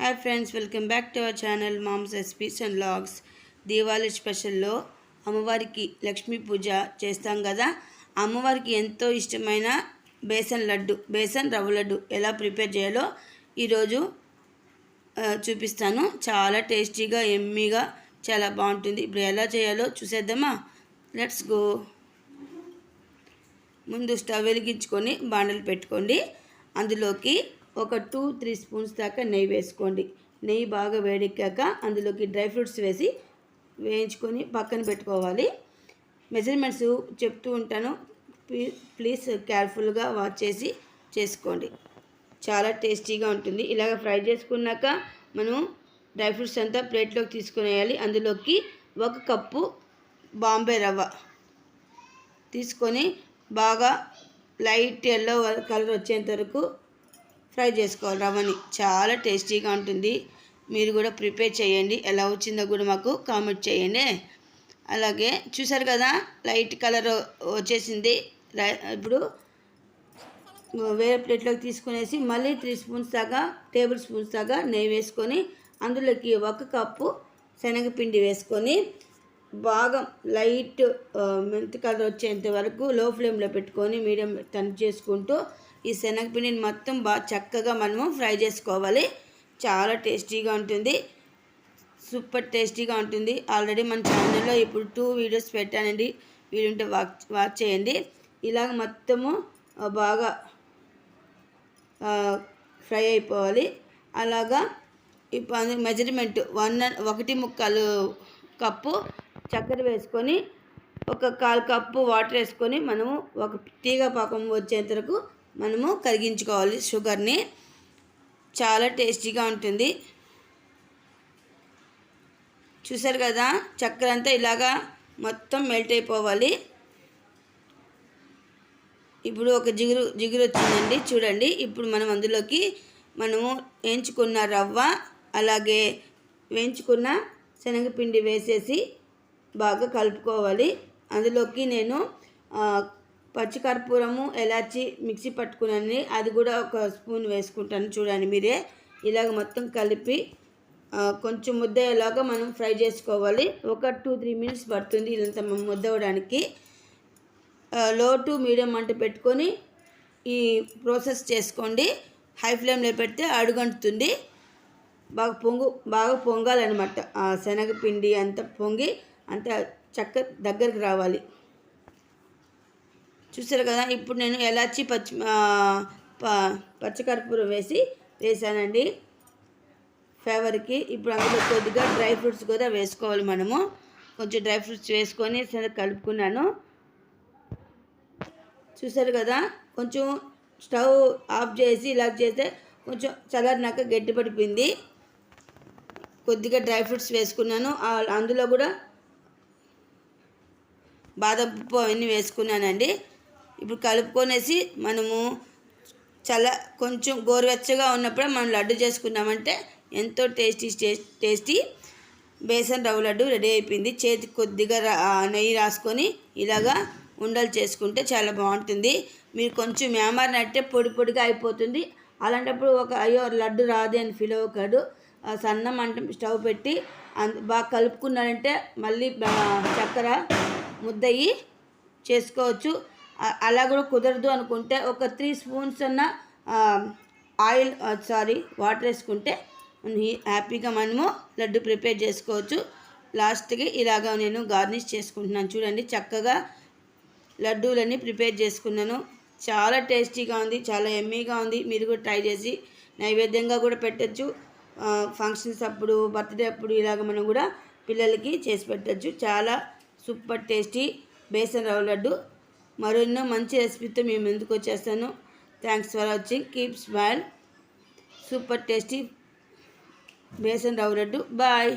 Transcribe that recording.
Hi friends, welcome back to our channel moms recipes and vlogs. Diwali స్పెషల్లో అమ్మవారికి లక్ష్మీ పూజ చేస్తాం కదా. అమ్మవారికి ఎంతో ఇష్టమైన బేసన్ రవ్వ లడ్డు ఎలా ప్రిపేర్ చేయాలో ఈరోజు చూపిస్తాను. చాలా టేస్టీగా ఎమ్మీగా చాలా బాగుంటుంది. ఇప్పుడు ఎలా చేయాలో చూసేద్దామా? Let's go. ముందు స్టవ్ వెలిగించుకొని బాండలు పెట్టుకోండి. అందులోకి ఒక 2-3 స్పూన్స్ దాకా నెయ్యి వేసుకోండి. నెయ్యి బాగా వేడెక్కాక అందులోకి డ్రై ఫ్రూట్స్ వేసి వేయించుకొని పక్కన పెట్టుకోవాలి. మెజర్మెంట్స్ చెప్తూ ఉంటాను, ప్లీజ్ కేర్ఫుల్గా వాచ్ చేసి చేసుకోండి. చాలా టేస్టీగా ఉంటుంది. ఇలాగ ఫ్రై చేసుకున్నాక మనం డ్రై ఫ్రూట్స్ అంతా ప్లేట్లోకి తీసుకునేయాలి. అందులోకి 1 కప్పు బాంబే రవ్వ తీసుకొని బాగా లైట్ ఎల్లో కలర్ వచ్చేంత వరకు ఫ్రై చేసుకోవాలి. రవ్వని చాలా టేస్టీగా ఉంటుంది. మీరు కూడా ప్రిపేర్ చేయండి. ఎలా వచ్చిందో కూడా మాకు కామెంట్ చేయండి. అలాగే చూసారు కదా, లైట్ కలర్ వచ్చేసింది. ఇప్పుడు వేరే ప్లేట్లోకి తీసుకునేసి మళ్ళీ 3 టేబుల్ స్పూన్స్ దాకా నెయ్యి వేసుకొని అందులోకి 1 కప్పు శనగపిండి వేసుకొని బాగా లైట్ మెంతి కలర్ వచ్చేంత వరకు లో ఫ్లేమ్లో పెట్టుకొని మీడియం టర్న్ చేసుకుంటూ ఈ శనగపిండిని మొత్తం బాగా చక్కగా మనము ఫ్రై చేసుకోవాలి. చాలా టేస్టీగా ఉంటుంది, సూపర్ టేస్టీగా ఉంటుంది. ఆల్రెడీ మన ఛానల్లో ఇప్పుడు 2 వీడియోస్ పెట్టానండి, వీడుంటే వాచ్ చేయండి. ఇలాగ మొత్తము బాగా ఫ్రై అయిపోవాలి. అలాగా ఇప్పుడు మెజర్మెంట్ 1.25 కప్పు చక్కెర వేసుకొని 1/4 కప్పు వాటర్ వేసుకొని మనము ఒక తీగ పాకం వచ్చేంత వరకు మనము కరిగించుకోవాలి షుగర్ని. చాలా టేస్టీగా ఉంటుంది. చూసారు కదా, చక్కెర అంతా ఇలాగా మొత్తం మెల్ట్ అయిపోవాలి. ఇప్పుడు ఒక జిగురు వచ్చిందండి, చూడండి. ఇప్పుడు మనం అందులోకి మనము వేయించుకున్న రవ్వ అలాగే వేయించుకున్న శనగపిండి వేసేసి బాగా కలుపుకోవాలి. అందులోకి నేను పచ్చికర్పూరము ఎలాచి మిక్సీ పట్టుకున్నాను, అది కూడా 1 స్పూన్ వేసుకుంటాను. చూడండి మీరే. ఇలాగ మొత్తం కలిపి కొంచెం ముద్ద అయ్యేలాగా మనం ఫ్రై చేసుకోవాలి. ఒక 2-3 మినిట్స్ పడుతుంది ఇదంతా ముద్ద అవ్వడానికి. లో టు మీడియం మంట పెట్టుకొని ఈ ప్రాసెస్ చేసుకోండి. హై ఫ్లేమ్లో పెడితే అడుగంటుతుంది. బాగా పొంగాలన్నమాట. శనగపిండి అంతా పొంగి అంత చక్క దగ్గరికి రావాలి. చూసారు కదా, ఇప్పుడు నేను ఎలాచి పచ్చికర్పూరం వేసానండి ఫ్లేవర్కి. ఇప్పుడు అందులో కొద్దిగా డ్రై ఫ్రూట్స్ కూడా వేసుకోవాలి. మనము కొంచెం డ్రై ఫ్రూట్స్ వేసుకొని కలుపుకున్నాను. చూసారు కదా, కొంచెం స్టవ్ ఆఫ్ చేసి ఇలా చేస్తే కొంచెం చల్లారినాక గట్టిపడిపోయింది. కొద్దిగా డ్రై ఫ్రూట్స్ వేసుకున్నాను. అందులో కూడా బాదం పప్పు అవన్నీ వేసుకున్నానండి. ఇప్పుడు కలుపుకొనేసి మనము కొంచెం గోరువెచ్చగా ఉన్నప్పుడే మనం లడ్డు చేసుకున్నామంటే ఎంతో టేస్టీ బేసన్ రవ్వ లడ్డు రెడీ అయిపోయింది. చేతికి కొద్దిగా నెయ్యి రాసుకొని ఇలాగా ఉండలు చేసుకుంటే చాలా బాగుంటుంది. మీరు కొంచెం మేమారినట్టే పొడిగా అయిపోతుంది. అలాంటప్పుడు అయ్యో లడ్డు రాదే అని ఫీల్ అవ్వకూడదు. సన్న మంట స్టవ్ పెట్టి బాగా కలుపుకున్నారంటే మళ్ళీ చక్కెర ముద్దయి చేసుకోవచ్చు. అలా కూడా కుదరదు అనుకుంటే ఒక 3 స్పూన్స్ అన్న వాటర్ వేసుకుంటే హ్యాపీగా మనము లడ్డు ప్రిపేర్ చేసుకోవచ్చు. లాస్ట్కి ఇలాగా నేను గార్నిష్ చేసుకుంటున్నాను. చూడండి, చక్కగా లడ్డూలన్నీ ప్రిపేర్ చేసుకున్నాను. చాలా టేస్టీగా ఉంది, చాలా ఎమ్మీగా ఉంది. మీరు కూడా ట్రై చేసి నైవేద్యంగా కూడా పెట్టచ్చు. ఫంక్షన్స్ అప్పుడు, బర్త్డే అప్పుడు ఇలాగ మనం కూడా పిల్లలకి చేసి పెట్టచ్చు. చాలా సూపర్ టేస్టీ బేసన్ రవ్వ లడ్డు. మరెన్నో మంచి రెసిపీతో మేము ముందుకు వచ్చేస్తాను. Thanks for watching. Keep smile. Super tasty besan rava laddu. Bye.